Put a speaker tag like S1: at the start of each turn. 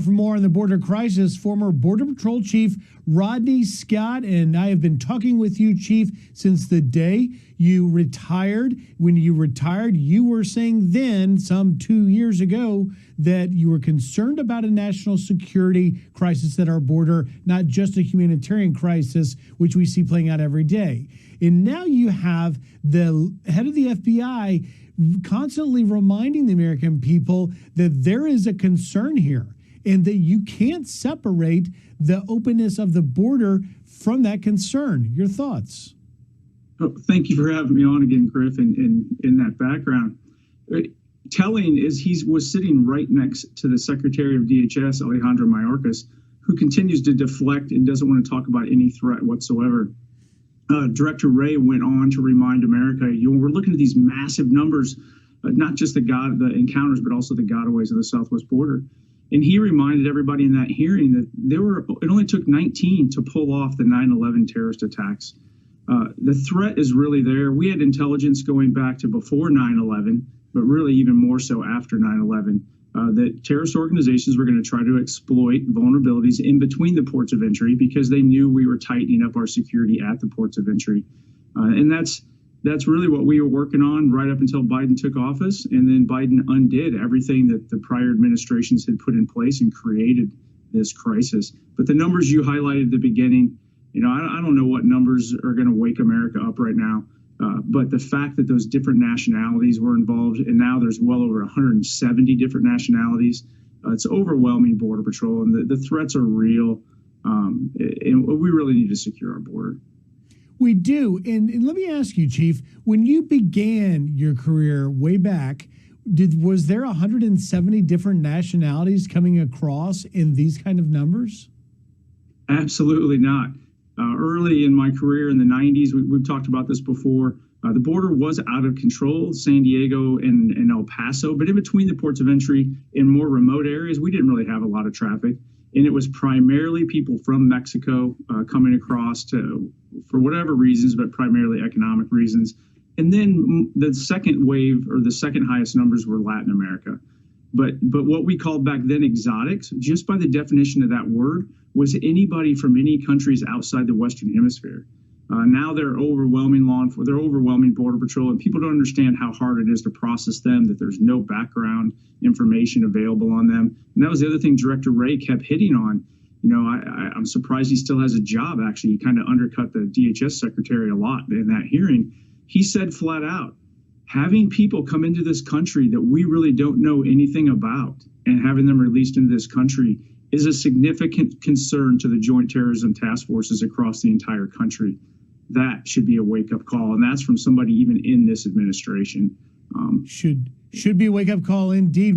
S1: For more on the border crisis, former Border Patrol Chief Rodney Scott and I have been talking with you, Chief, since the day you retired. When you retired, you were saying then, some 2 years ago, that you were concerned about a national security crisis at our border, not just a humanitarian crisis, which we see playing out every day. And now you have the head of the FBI constantly reminding the American people that there is a concern here, and that you can't separate the openness of the border from that concern. Your thoughts?
S2: Oh, thank you for having me on again, Griff, in that background. Telling is he was sitting right next to the Secretary of DHS, Alejandro Mayorkas, who continues to deflect and doesn't want to talk about any threat whatsoever. Director Wray went on to remind America, we're looking at these massive numbers, not just the encounters, but also the gotaways of the southwest border. And he reminded everybody in that hearing that it only took 19 to pull off the 9/11 terrorist attacks. The threat is really there. We had intelligence going back to before 9/11, but really even more so after 9/11, that terrorist organizations were going to try to exploit vulnerabilities in between the ports of entry because they knew we were tightening up our security at the ports of entry. And that's really what we were working on right up until Biden took office. And then Biden undid everything that the prior administrations had put in place and created this crisis. But the numbers you highlighted at the beginning, I don't know what numbers are going to wake America up right now. But the fact that those different nationalities were involved, and now there's well over 170 different nationalities, it's overwhelming Border Patrol, and the threats are real. And we really need to secure our border.
S1: We do. And let me ask you, Chief, when you began your career way back, was there 170 different nationalities coming across in these kind of numbers?
S2: Absolutely not. Early in my career in the 90s, we've talked about this before, the border was out of control, San Diego and El Paso, but in between the ports of entry in more remote areas, we didn't really have a lot of traffic. And it was primarily people from Mexico coming across for whatever reasons, but primarily economic reasons. And then the second wave, or the second highest numbers, were Latin America. But what we called back then exotics, just by the definition of that word, was anybody from any countries outside the Western Hemisphere. Now they're overwhelming they're overwhelming Border Patrol, and people don't understand how hard it is to process them, that there's no background information available on them. And that was the other thing Director Wray kept hitting on. I'm surprised he still has a job, actually. He kind of undercut the DHS secretary a lot in that hearing. He said flat out, having people come into this country that we really don't know anything about and having them released into this country is a significant concern to the Joint Terrorism Task Forces across the entire country. That should be a wake-up call, and that's from somebody even in this administration.
S1: Should be a wake-up call indeed.